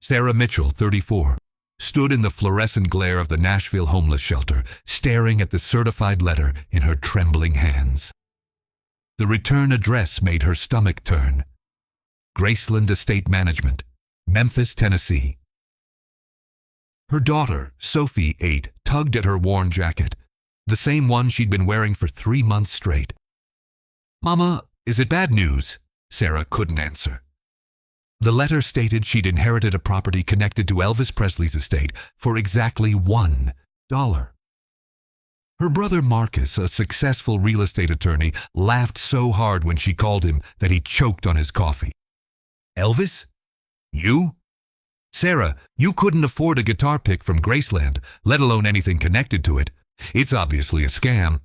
Sarah Mitchell, 34, stood in the fluorescent glare of the Nashville homeless shelter, staring at the certified letter in her trembling hands. The return address made her stomach turn. Graceland Estate Management, Memphis, Tennessee. Her daughter, Sophie, 8, tugged at her worn jacket, the same one she'd been wearing for 3 months straight. "Mama, is it bad news?" Sarah couldn't answer. The letter stated she'd inherited a property connected to Elvis Presley's estate for exactly $1. Her brother Marcus, a successful real estate attorney, laughed so hard when she called him that he choked on his coffee. "Elvis? You? Sarah, you couldn't afford a guitar pick from Graceland, let alone anything connected to it. It's obviously a scam."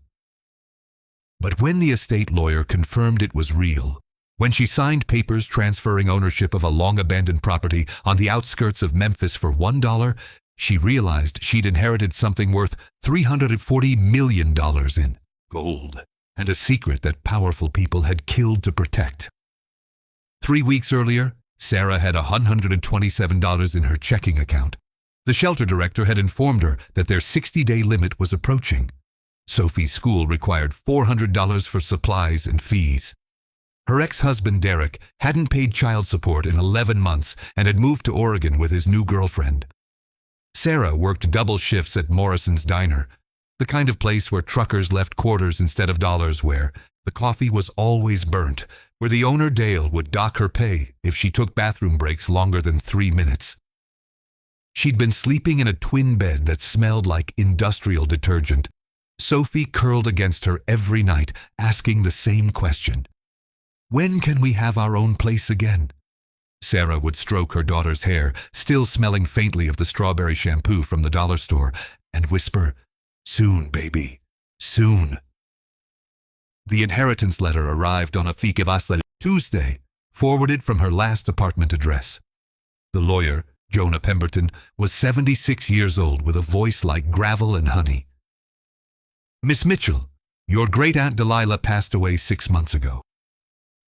But when the estate lawyer confirmed it was real, when she signed papers transferring ownership of a long-abandoned property on the outskirts of Memphis for $1, she realized she'd inherited something worth $340 million in gold, and a secret that powerful people had killed to protect. 3 weeks earlier, Sarah had $127 in her checking account. The shelter director had informed her that their 60-day limit was approaching. Sophie's school required $400 for supplies and fees. Her ex-husband, Derek, hadn't paid child support in 11 months and had moved to Oregon with his new girlfriend. Sarah worked double shifts at Morrison's Diner, the kind of place where truckers left quarters instead of dollars, where the coffee was always burnt, where the owner, Dale, would dock her pay if she took bathroom breaks longer than 3 minutes. She'd been sleeping in a twin bed that smelled like industrial detergent. Sophie curled against her every night, asking the same question. "When can we have our own place again?" Sarah would stroke her daughter's hair, still smelling faintly of the strawberry shampoo from the dollar store, and whisper, "Soon, baby, soon." The inheritance letter arrived on a Fikivasla Tuesday, forwarded from her last apartment address. The lawyer, Jonah Pemberton, was 76 years old with a voice like gravel and honey. "Miss Mitchell, your great-aunt Delilah passed away 6 months ago.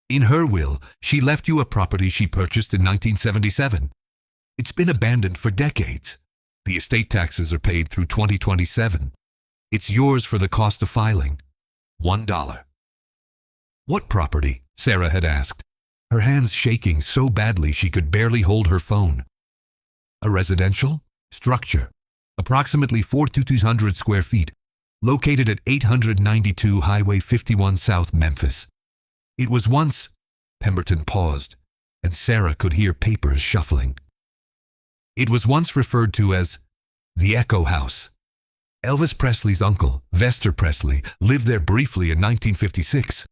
In her will, she left you a property she purchased in 1977. It's been abandoned for decades. The estate taxes are paid through 2027. It's yours for the cost of filing. $1. "What property?" Sarah had asked, her hands shaking so badly she could barely hold her phone. "A residential structure, approximately 4,200 square feet, located at 892 Highway 51 South, Memphis. It was once—" Pemberton paused, and Sarah could hear papers shuffling. "It was once referred to as the Echo House. Elvis Presley's uncle, Vester Presley, lived there briefly in 1956.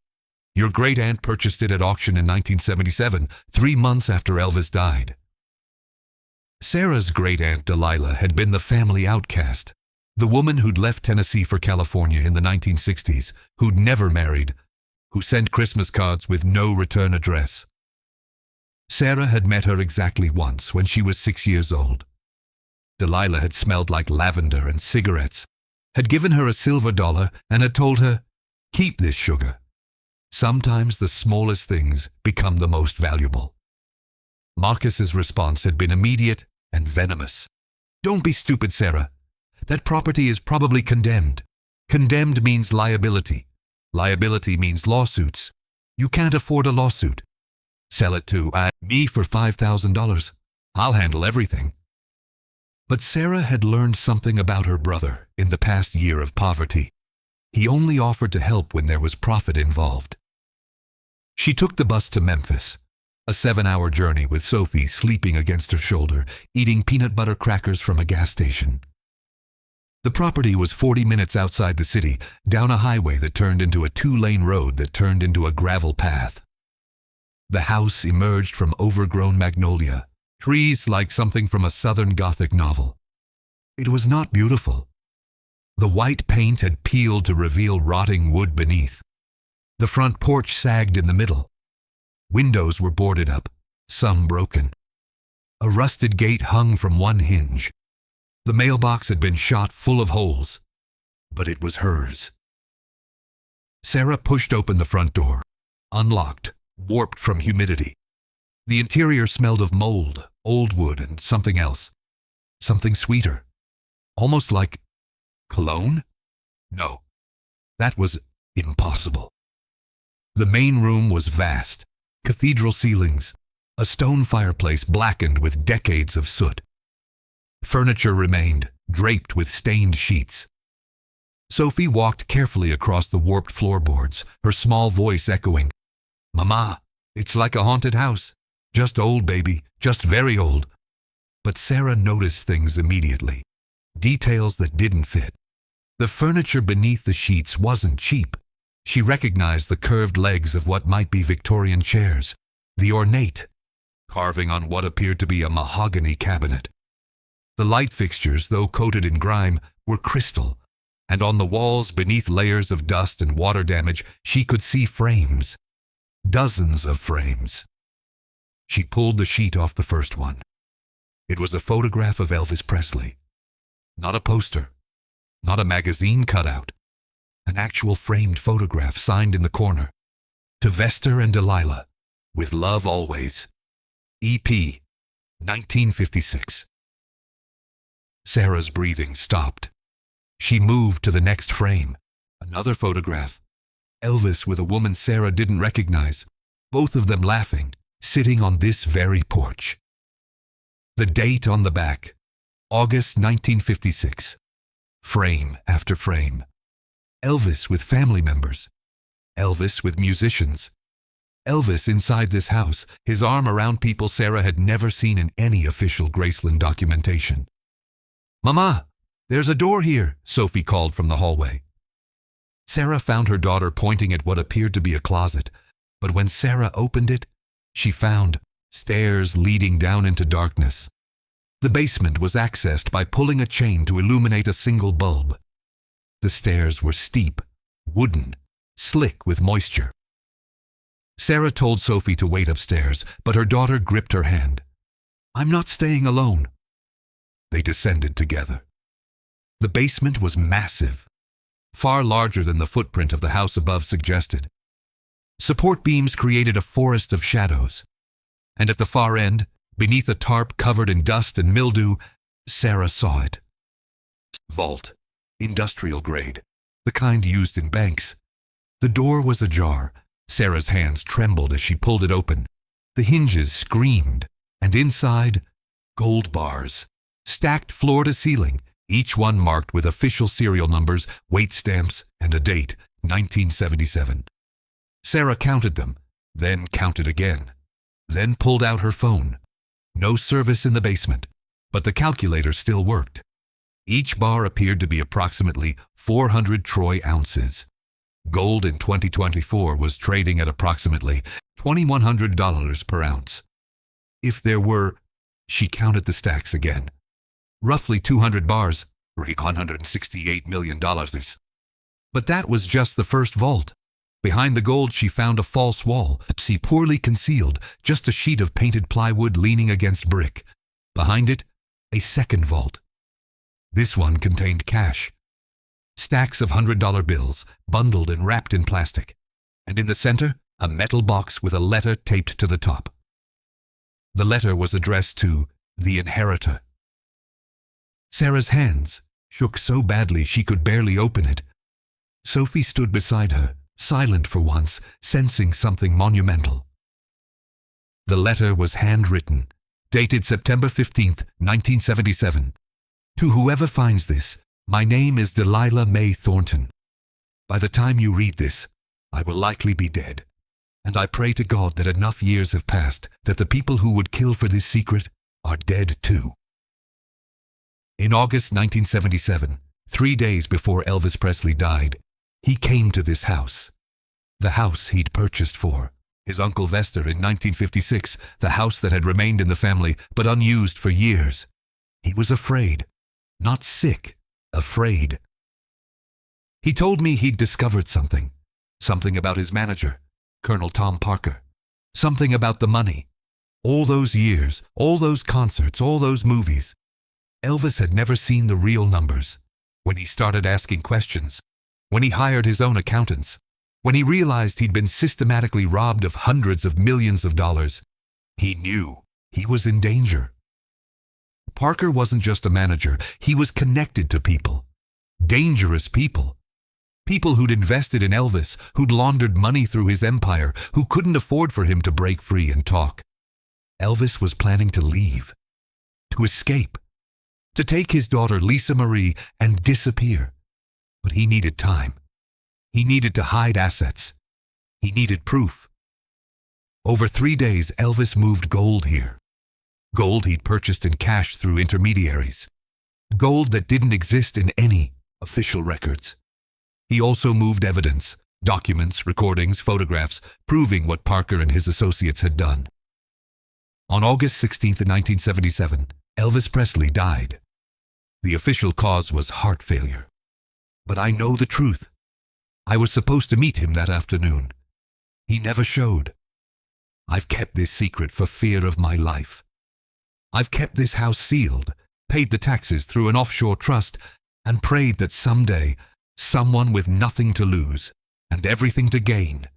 Your great-aunt purchased it at auction in 1977, 3 months after Elvis died." Sarah's great-aunt Delilah had been the family outcast, the woman who'd left Tennessee for California in the 1960s, who'd never married, who sent Christmas cards with no return address. Sarah had met her exactly once when she was 6 years old. Delilah had smelled like lavender and cigarettes, had given her a silver dollar, and had told her, "Keep this sugar. Sometimes the smallest things become the most valuable." Marcus's response had been immediate and venomous. "Don't be stupid, Sarah. That property is probably condemned. Condemned means liability. Liability means lawsuits. You can't afford a lawsuit. Sell it to me for $5,000. I'll handle everything." But Sarah had learned something about her brother in the past year of poverty. He only offered to help when there was profit involved. She took the bus to Memphis, a 7-hour journey with Sophie sleeping against her shoulder, eating peanut butter crackers from a gas station. The property was 40 minutes outside the city, down a highway that turned into a 2-lane road that turned into a gravel path. The house emerged from overgrown magnolia, trees like something from a Southern Gothic novel. It was not beautiful. The white paint had peeled to reveal rotting wood beneath. The front porch sagged in the middle. Windows were boarded up, some broken. A rusted gate hung from one hinge. The mailbox had been shot full of holes, but it was hers. Sarah pushed open the front door, unlocked, warped from humidity. The interior smelled of mold, old wood, and something else. Something sweeter. Almost like cologne? No, that was impossible. The main room was vast, cathedral ceilings, a stone fireplace blackened with decades of soot. Furniture remained, draped with stained sheets. Sophie walked carefully across the warped floorboards, her small voice echoing, "Mama, it's like a haunted house. Just old, baby, just very old." But Sarah noticed things immediately, details that didn't fit. The furniture beneath the sheets wasn't cheap. She recognized the curved legs of what might be Victorian chairs, the ornate carving on what appeared to be a mahogany cabinet. The light fixtures, though coated in grime, were crystal, and on the walls, beneath layers of dust and water damage, she could see frames. Dozens of frames. She pulled the sheet off the first one. It was a photograph of Elvis Presley. Not a poster, not a magazine cutout. An actual framed photograph signed in the corner. To Vester and Delilah, with love always. EP, 1956. Sarah's breathing stopped. She moved to the next frame. Another photograph. Elvis with a woman Sarah didn't recognize, both of them laughing, sitting on this very porch. The date on the back, August 1956. Frame after frame. Elvis with family members. Elvis with musicians. Elvis inside this house, his arm around people Sarah had never seen in any official Graceland documentation. "Mama, there's a door here," Sophie called from the hallway. Sarah found her daughter pointing at what appeared to be a closet, but when Sarah opened it, she found stairs leading down into darkness. The basement was accessed by pulling a chain to illuminate a single bulb. The stairs were steep, wooden, slick with moisture. Sarah told Sophie to wait upstairs, but her daughter gripped her hand. "I'm not staying alone." They descended together. The basement was massive, far larger than the footprint of the house above suggested. Support beams created a forest of shadows, and at the far end, beneath a tarp covered in dust and mildew, Sarah saw it. Vault, industrial grade, the kind used in banks. The door was ajar. Sarah's hands trembled as she pulled it open. The hinges screamed, and inside, gold bars, stacked floor to ceiling, each one marked with official serial numbers, weight stamps, and a date, 1977. Sarah counted them, then counted again, then pulled out her phone. No service in the basement, but the calculator still worked. Each bar appeared to be approximately 400 troy ounces. Gold in 2024 was trading at approximately $2,100 per ounce. If there were, she counted the stacks again, roughly 200 bars, $168 million. But that was just the first vault. Behind the gold she found a false wall, poorly concealed, just a sheet of painted plywood leaning against brick. Behind it, a second vault. This one contained cash. Stacks of $100 bills, bundled and wrapped in plastic. And in the center, a metal box with a letter taped to the top. The letter was addressed to the inheritor. Sarah's hands shook so badly she could barely open it. Sophie stood beside her, silent for once, sensing something monumental. The letter was handwritten, dated September 15th, 1977. "To whoever finds this, my name is Delilah May Thornton. By the time you read this, I will likely be dead, and I pray to God that enough years have passed that the people who would kill for this secret are dead too." In August 1977, 3 days before Elvis Presley died, he came to this house. The house he'd purchased for his Uncle Vester in 1956, the house that had remained in the family but unused for years. He was afraid, not sick, afraid. He told me he'd discovered something about his manager, Colonel Tom Parker, something about the money. All those years, all those concerts, all those movies. Elvis had never seen the real numbers. When he started asking questions, when he hired his own accountants, when he realized he'd been systematically robbed of hundreds of millions of dollars, He knew he was in danger. Parker wasn't just a manager, he was connected to people. Dangerous people. People who'd invested in Elvis, who'd laundered money through his empire, who couldn't afford for him to break free and talk. Elvis was planning to leave, to escape, to take his daughter Lisa Marie and disappear. But he needed time. He needed to hide assets. He needed proof. Over 3 days, Elvis moved gold here. Gold he'd purchased in cash through intermediaries. Gold that didn't exist in any official records. He also moved evidence, documents, recordings, photographs, proving what Parker and his associates had done. On August 16, 1977, Elvis Presley died. The official cause was heart failure. But I know the truth. I was supposed to meet him that afternoon. He never showed. I've kept this secret for fear of my life. I've kept this house sealed, paid the taxes through an offshore trust, and prayed that someday someone with nothing to lose and everything to gain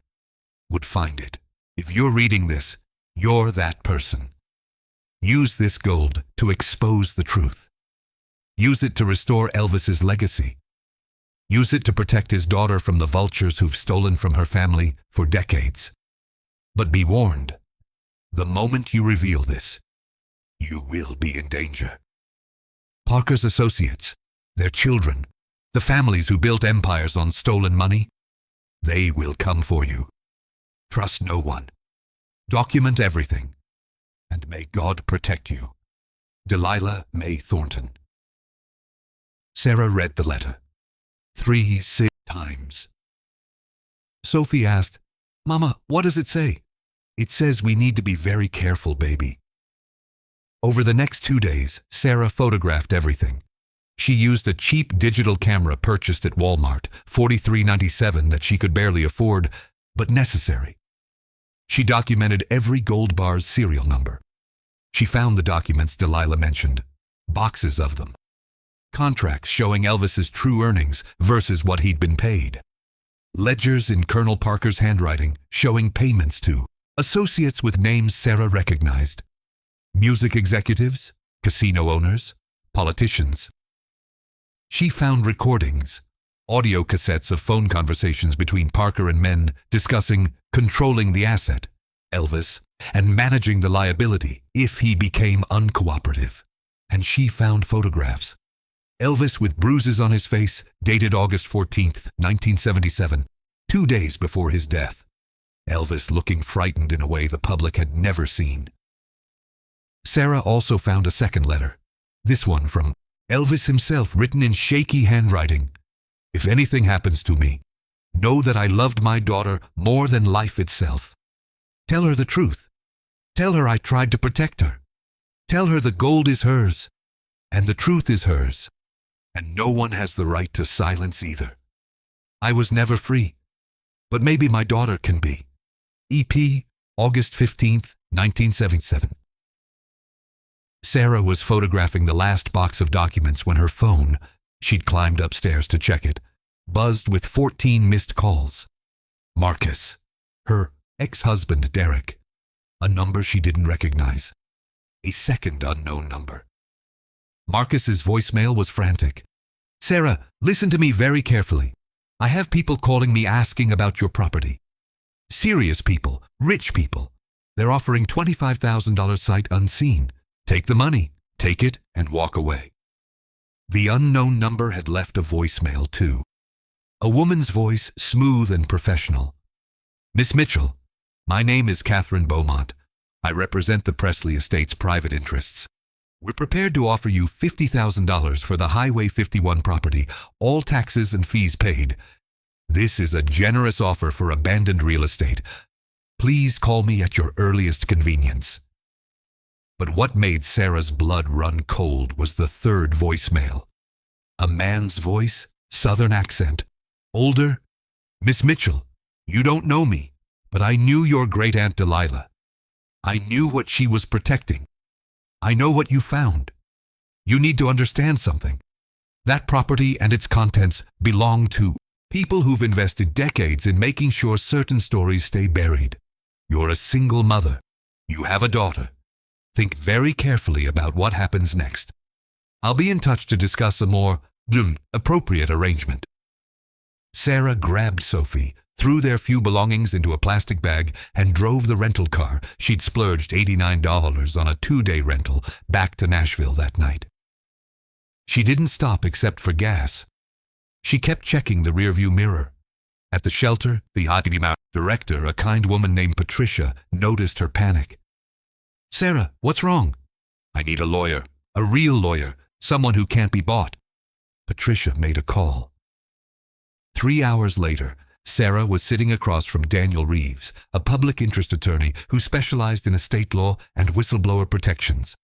would find it. If you're reading this, you're that person. Use this gold to expose the truth. Use it to restore Elvis's legacy. Use it to protect his daughter from the vultures who've stolen from her family for decades. But be warned, the moment you reveal this, you will be in danger. Parker's associates, their children, the families who built empires on stolen money, they will come for you. Trust no one. Document everything. And may God protect you. Delilah May Thornton. Sarah read the letter 6 times. Sophie asked, "Mama, what does it say?" "It says we need to be very careful, baby." Over the next 2 days, Sarah photographed everything. She used a cheap digital camera purchased at Walmart, $43.97, that she could barely afford, but necessary. She documented every gold bar's serial number. She found the documents Delilah mentioned, boxes of them. Contracts showing Elvis's true earnings versus what he'd been paid. Ledgers in Colonel Parker's handwriting showing payments to associates with names Sarah recognized. Music executives, casino owners, politicians. She found recordings, audio cassettes of phone conversations between Parker and men discussing controlling the asset, Elvis, and managing the liability if he became uncooperative. And she found photographs. Elvis with bruises on his face, dated August 14th, 1977, 2 days before his death. Elvis looking frightened in a way the public had never seen. Sarah also found a second letter, this one from Elvis himself, written in shaky handwriting. "If anything happens to me, know that I loved my daughter more than life itself. Tell her the truth. Tell her I tried to protect her. Tell her the gold is hers, and the truth is hers, and no one has the right to silence either. I was never free, but maybe my daughter can be." EP, August 15th, 1977. Sarah was photographing the last box of documents when her phone, she'd climbed upstairs to check it, buzzed with 14 missed calls. Marcus, her ex-husband Derek, a number she didn't recognize, a second unknown number. Marcus's voicemail was frantic. "Sarah, listen to me very carefully. I have people calling me asking about your property. Serious people, rich people. They're offering $25,000 sight unseen. Take the money, take it, and walk away." The unknown number had left a voicemail, too. A woman's voice, smooth and professional. "Miss Mitchell, my name is Catherine Beaumont. I represent the Presley Estate's private interests. We're prepared to offer you $50,000 for the Highway 51 property, all taxes and fees paid. This is a generous offer for abandoned real estate. Please call me at your earliest convenience." But what made Sarah's blood run cold was the third voicemail. A man's voice, southern accent, older. "Miss Mitchell, you don't know me, but I knew your great-aunt Delilah. I knew what she was protecting. I know what you found. You need to understand something. That property and its contents belong to people who've invested decades in making sure certain stories stay buried. You're a single mother. You have a daughter. Think very carefully about what happens next. I'll be in touch to discuss a more appropriate arrangement." Sarah grabbed Sophie, threw their few belongings into a plastic bag, and drove the rental car she'd splurged $89 on a 2-day rental back to Nashville that night. She didn't stop except for gas. She kept checking the rearview mirror. At the shelter, the director, a kind woman named Patricia, noticed her panic. "Sarah, what's wrong?" "I need a lawyer, a real lawyer, someone who can't be bought." Patricia made a call. 3 hours later, Sarah was sitting across from Daniel Reeves, a public interest attorney who specialized in estate law and whistleblower protections.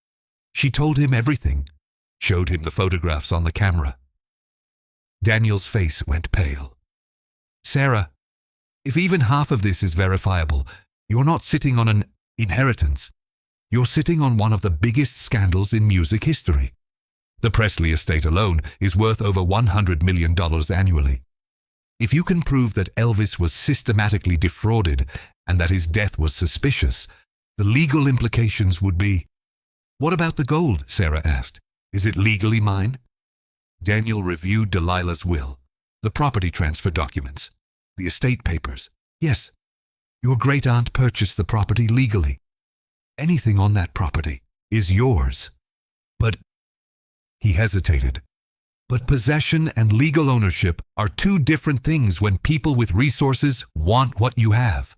She told him everything, showed him the photographs on the camera. Daniel's face went pale. "Sarah, if even half of this is verifiable, you're not sitting on an inheritance. You're sitting on one of the biggest scandals in music history. The Presley estate alone is worth over $100 million annually. If you can prove that Elvis was systematically defrauded and that his death was suspicious, the legal implications would be—" "What about the gold?" Sarah asked. "Is it legally mine?" Daniel reviewed Delilah's will, the property transfer documents, the estate papers. "Yes, your great-aunt purchased the property legally. Anything on that property is yours. But—" he hesitated. "But possession and legal ownership are two different things when people with resources want what you have."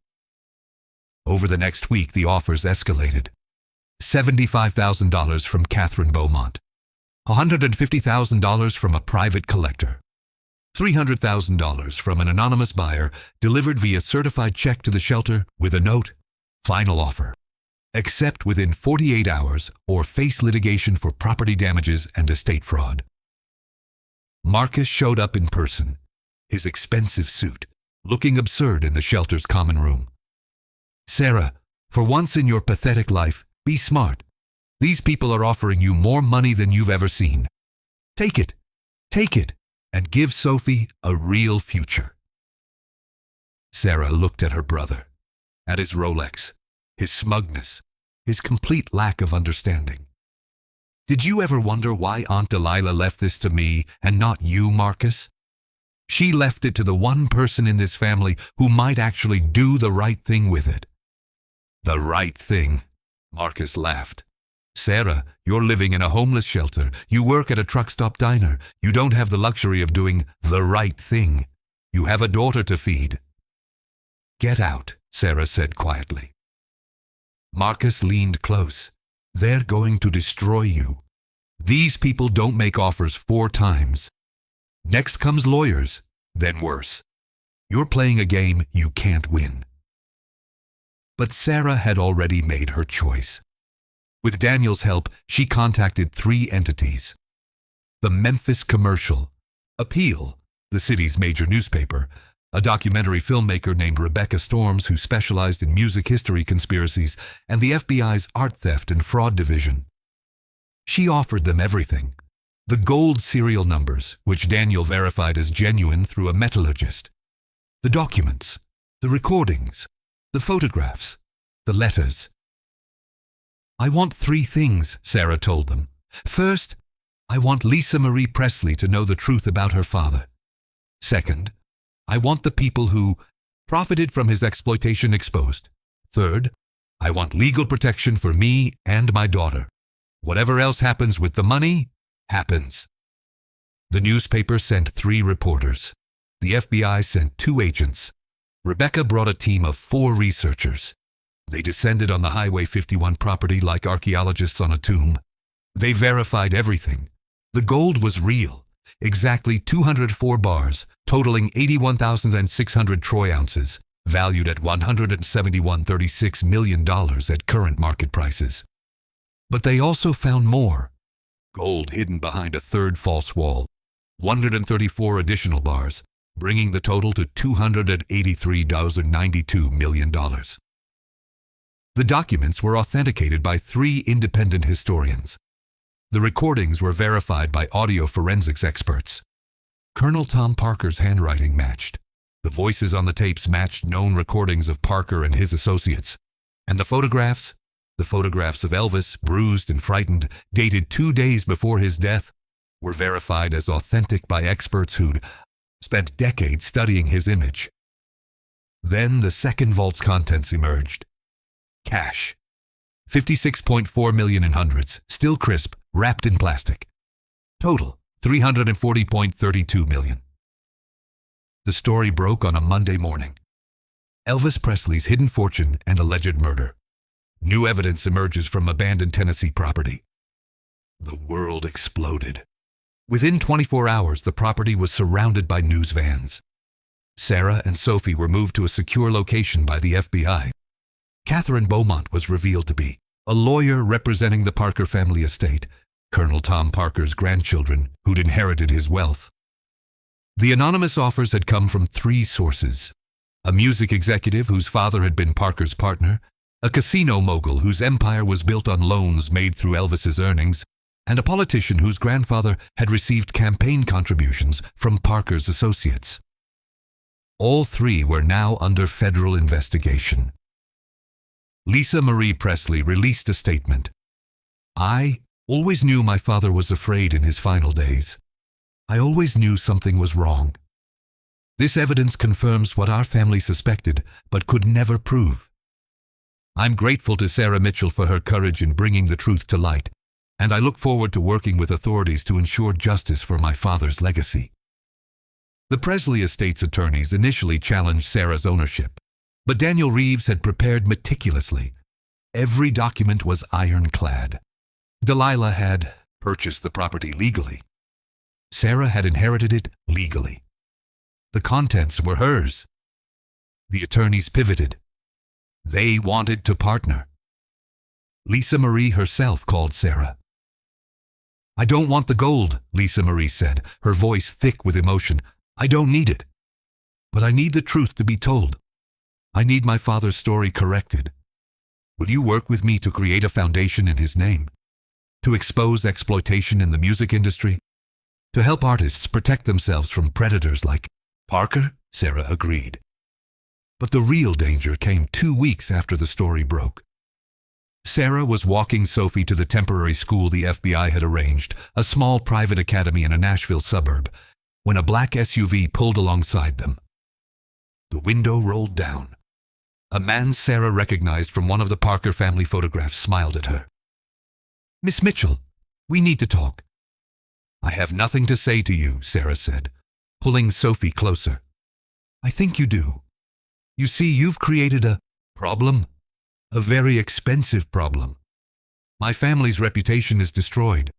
Over the next week, the offers escalated. $75,000 from Catherine Beaumont, $150,000 from a private collector, $300,000 from an anonymous buyer delivered via certified check to the shelter with a note, "Final offer. Accept within 48 hours or face litigation for property damages and estate fraud." Marcus showed up in person, his expensive suit, looking absurd in the shelter's common room. "Sarah, for once in your pathetic life, be smart. These people are offering you more money than you've ever seen. Take it, and give Sophie a real future." Sarah looked at her brother, at his Rolex, his smugness, his complete lack of understanding. "Did you ever wonder why Aunt Delilah left this to me and not you, Marcus? She left it to the one person in this family who might actually do the right thing with it." "The right thing," Marcus laughed. "Sarah, you're living in a homeless shelter. You work at a truck stop diner. You don't have the luxury of doing the right thing. You have a daughter to feed." "Get out," Sarah said quietly. Marcus leaned close. "They're going to destroy you. These people don't make offers 4 times. Next comes lawyers, then worse. You're playing a game you can't win." But Sarah had already made her choice. With Daniel's help, she contacted 3 entities. The Memphis Commercial, Appeal, the city's major newspaper, a documentary filmmaker named Rebecca Storms who specialized in music history conspiracies, and the FBI's Art Theft and Fraud Division. She offered them everything. The gold serial numbers, which Daniel verified as genuine through a metallurgist. The documents, the recordings, the photographs, the letters. "I want 3 things," Sarah told them. "First, I want Lisa Marie Presley to know the truth about her father. Second, I want the people who profited from his exploitation exposed. Third, I want legal protection for me and my daughter. Whatever else happens with the money, happens." The newspaper sent 3 reporters. The FBI sent 2 agents. Rebecca brought a team of 4 researchers. They descended on the Highway 51 property like archaeologists on a tomb. They verified everything. The gold was real. Exactly 204 bars, totaling 81,600 troy ounces, valued at $171.36 million at current market prices. But they also found more. Gold hidden behind a 3rd false wall, 134 additional bars, bringing the total to $283.92 million. The documents were authenticated by 3 independent historians. The recordings were verified by audio forensics experts. Colonel Tom Parker's handwriting matched. The voices on the tapes matched known recordings of Parker and his associates. And the photographs? The photographs of Elvis, bruised and frightened, dated 2 days before his death, were verified as authentic by experts who'd spent decades studying his image. Then the second vault's contents emerged. Cash. 56.4 million in hundreds, still crisp, wrapped in plastic. Total, 340.32 million. The story broke on a Monday morning. Elvis Presley's hidden fortune and alleged murder. New evidence emerges from abandoned Tennessee property. The world exploded. Within 24 hours, the property was surrounded by news vans. Sarah and Sophie were moved to a secure location by the FBI. Catherine Beaumont was revealed to be a lawyer representing the Parker family estate, Colonel Tom Parker's grandchildren, who'd inherited his wealth. The anonymous offers had come from 3 sources: a music executive whose father had been Parker's partner, a casino mogul whose empire was built on loans made through Elvis's earnings, and a politician whose grandfather had received campaign contributions from Parker's associates. All 3 were now under federal investigation. Lisa Marie Presley released a statement. "I always knew my father was afraid in his final days. I always knew something was wrong. This evidence confirms what our family suspected but could never prove. I'm grateful to Sarah Mitchell for her courage in bringing the truth to light, and I look forward to working with authorities to ensure justice for my father's legacy." The Presley estate's attorneys initially challenged Sarah's ownership, but Daniel Reeves had prepared meticulously. Every document was ironclad. Delilah had purchased the property legally. Sarah had inherited it legally. The contents were hers. The attorneys pivoted. They wanted to partner. Lisa Marie herself called Sarah. "I don't want the gold," Lisa Marie said, her voice thick with emotion. "I don't need it. But I need the truth to be told. I need my father's story corrected. Will you work with me to create a foundation in his name? To expose exploitation in the music industry? To help artists protect themselves from predators like Parker?" Sarah agreed. But the real danger came 2 weeks after the story broke. Sarah was walking Sophie to the temporary school the FBI had arranged, a small private academy in a Nashville suburb, when a black SUV pulled alongside them. The window rolled down. A man Sarah recognized from one of the Parker family photographs smiled at her. "Miss Mitchell, we need to talk." "I have nothing to say to you," Sarah said, pulling Sophie closer. "I think you do. You see, you've created a problem, a very expensive problem. My family's reputation is destroyed.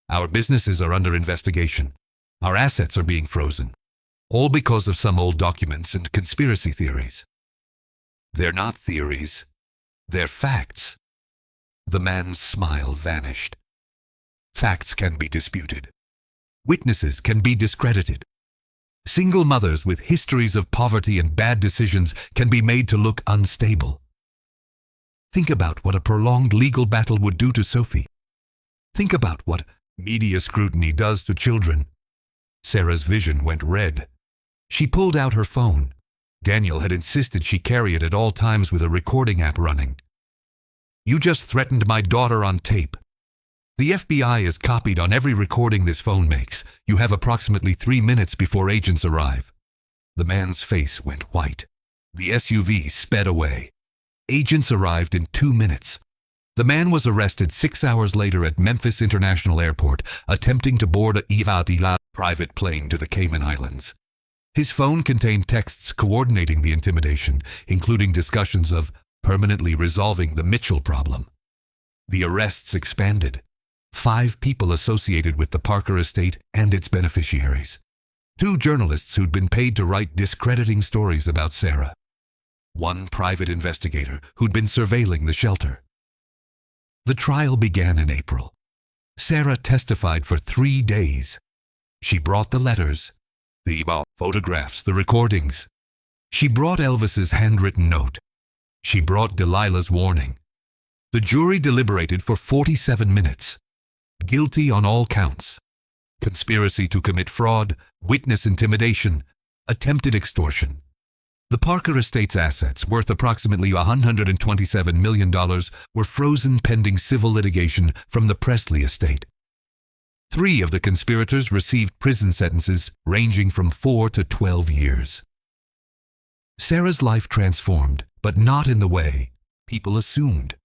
Our businesses are under investigation. Our assets are being frozen, all because of some old documents and conspiracy theories." "They're not theories. They're facts." The man's smile vanished. "Facts can be disputed. Witnesses can be discredited. Single mothers with histories of poverty and bad decisions can be made to look unstable. Think about what a prolonged legal battle would do to Sophie. Think about what media scrutiny does to children." Sarah's vision went red. She pulled out her phone. Daniel had insisted she carry it at all times with a recording app running. "You just threatened my daughter on tape. The FBI is copied on every recording this phone makes. You have approximately 3 minutes before agents arrive." The man's face went white. The SUV sped away. Agents arrived in 2 minutes. The man was arrested 6 hours later at Memphis International Airport, attempting to board a Eva private plane to the Cayman Islands. His phone contained texts coordinating the intimidation, including discussions of permanently resolving the Mitchell problem. The arrests expanded. 5 people associated with the Parker estate and its beneficiaries. 2 journalists who'd been paid to write discrediting stories about Sarah. 1 private investigator who'd been surveilling the shelter. The trial began in April. Sarah testified for 3 days. She brought the letters, the photographs, the recordings. She brought Elvis's handwritten note. She brought Delilah's warning. The jury deliberated for 47 minutes. Guilty on all counts: conspiracy to commit fraud, witness intimidation, attempted extortion. The Parker estate's assets, worth approximately $127 million, were frozen pending civil litigation from the Presley estate. 3 of the conspirators received prison sentences ranging from 4 to 12 years. Sarah's life transformed, but not in the way people assumed.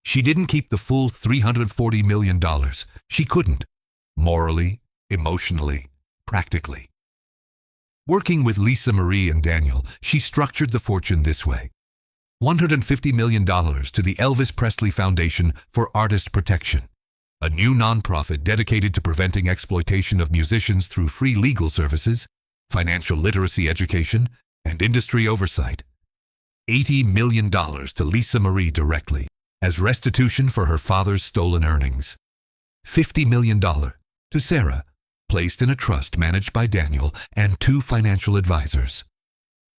She didn't keep the full $340 million. She couldn't. Morally, emotionally, practically. Working with Lisa Marie and Daniel, she structured the fortune this way. $150 million to the Elvis Presley Foundation for Artist Protection, a new nonprofit dedicated to preventing exploitation of musicians through free legal services, financial literacy education, and industry oversight. $80 million to Lisa Marie directly, as restitution for her father's stolen earnings. $50 million to Sarah, placed in a trust managed by Daniel and 2 financial advisors.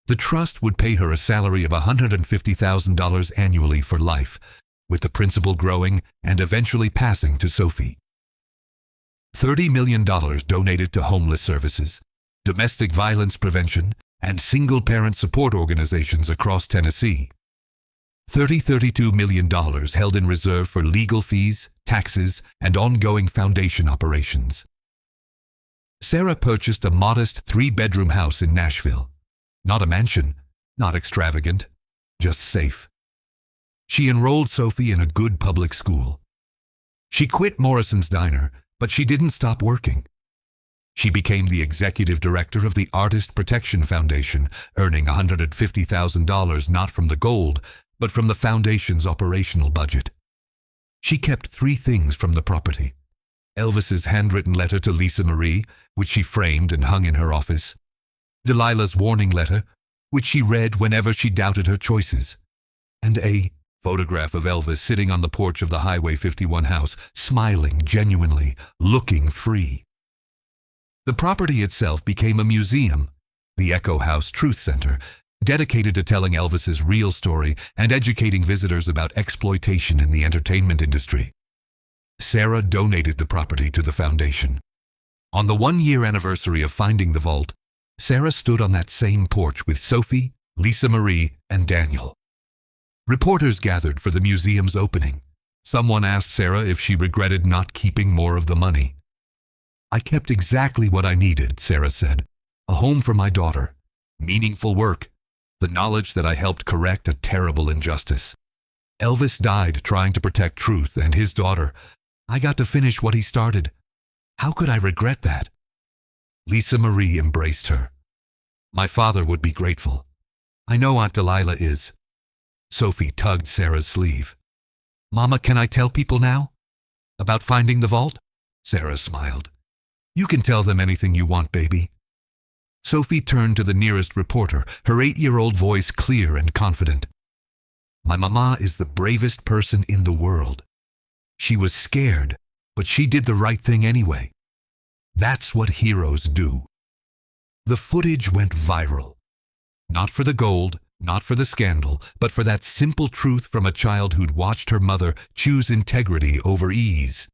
The trust would pay her a salary of $150,000 annually for life, with the principal growing and eventually passing to Sophie. $30 million donated to homeless services, domestic violence prevention, and single-parent support organizations across Tennessee. $32 million held in reserve for legal fees, taxes, and ongoing foundation operations. Sarah purchased a modest 3-bedroom house in Nashville. Not a mansion, not extravagant, just safe. She enrolled Sophie in a good public school. She quit Morrison's Diner, but she didn't stop working. She became the executive director of the Artist Protection Foundation, earning $150,000 not from the gold, but from the foundation's operational budget. She kept 3 things from the property: Elvis's handwritten letter to Lisa Marie, which she framed and hung in her office; Delilah's warning letter, which she read whenever she doubted her choices; and a photograph of Elvis sitting on the porch of the Highway 51 house, smiling genuinely, looking free. The property itself became a museum, the Echo House Truth Center, dedicated to telling Elvis's real story and educating visitors about exploitation in the entertainment industry. Sarah donated the property to the foundation. On the 1-year anniversary of finding the vault, Sarah stood on that same porch with Sophie, Lisa Marie, and Daniel. Reporters gathered for the museum's opening. Someone asked Sarah if she regretted not keeping more of the money. "I kept exactly what I needed," Sarah said. "A home for my daughter, meaningful work, the knowledge that I helped correct a terrible injustice. Elvis died trying to protect truth and his daughter. I got to finish what he started. How could I regret that?" Lisa Marie embraced her. "My father would be grateful. I know Aunt Delilah is." Sophie tugged Sarah's sleeve. "Mama, can I tell people now? About finding the vault?" Sarah smiled. "You can tell them anything you want, baby." Sophie turned to the nearest reporter, her 8-year-old voice clear and confident. "My mama is the bravest person in the world. She was scared, but she did the right thing anyway. That's what heroes do." The footage went viral. Not for the gold, not for the scandal, but for that simple truth from a child who'd watched her mother choose integrity over ease.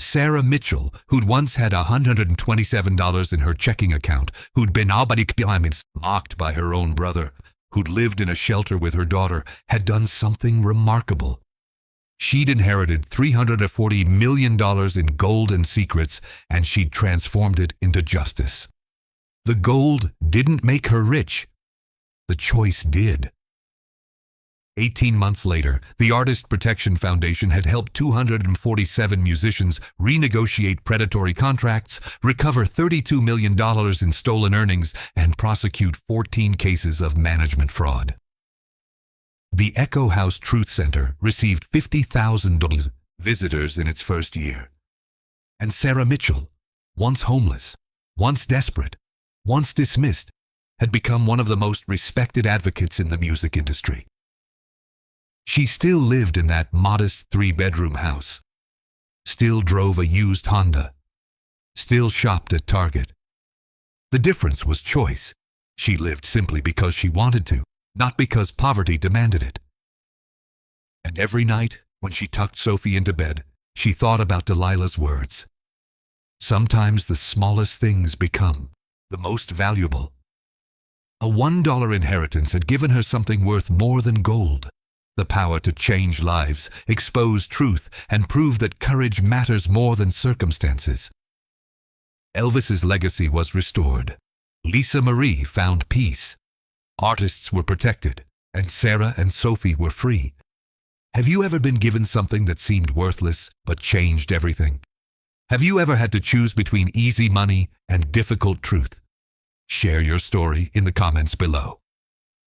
Sarah Mitchell, who'd once had $127 in her checking account, who'd been mocked by her own brother, who'd lived in a shelter with her daughter, had done something remarkable. She'd inherited $340 million in gold and secrets, and she'd transformed it into justice. The gold didn't make her rich. The choice did. 18 months later, the Artist Protection Foundation had helped 247 musicians renegotiate predatory contracts, recover $32 million in stolen earnings, and prosecute 14 cases of management fraud. The Echo House Truth Center received 50,000 visitors in its first year. And Sarah Mitchell, once homeless, once desperate, once dismissed, had become one of the most respected advocates in the music industry. She still lived in that modest 3-bedroom house, still drove a used Honda, still shopped at Target. The difference was choice. She lived simply because she wanted to, not because poverty demanded it. And every night, when she tucked Sophie into bed, she thought about Delilah's words. Sometimes the smallest things become the most valuable. A $1 inheritance had given her something worth more than gold: the power to change lives, expose truth, and prove that courage matters more than circumstances. Elvis's legacy was restored. Lisa Marie found peace. Artists were protected, and Sarah and Sophie were free. Have you ever been given something that seemed worthless but changed everything? Have you ever had to choose between easy money and difficult truth? Share your story in the comments below.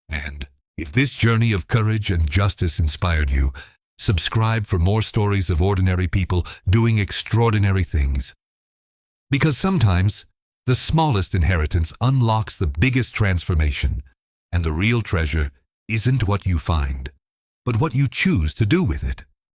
And if this journey of courage and justice inspired you, subscribe for more stories of ordinary people doing extraordinary things. Because sometimes, the smallest inheritance unlocks the biggest transformation, and the real treasure isn't what you find, but what you choose to do with it.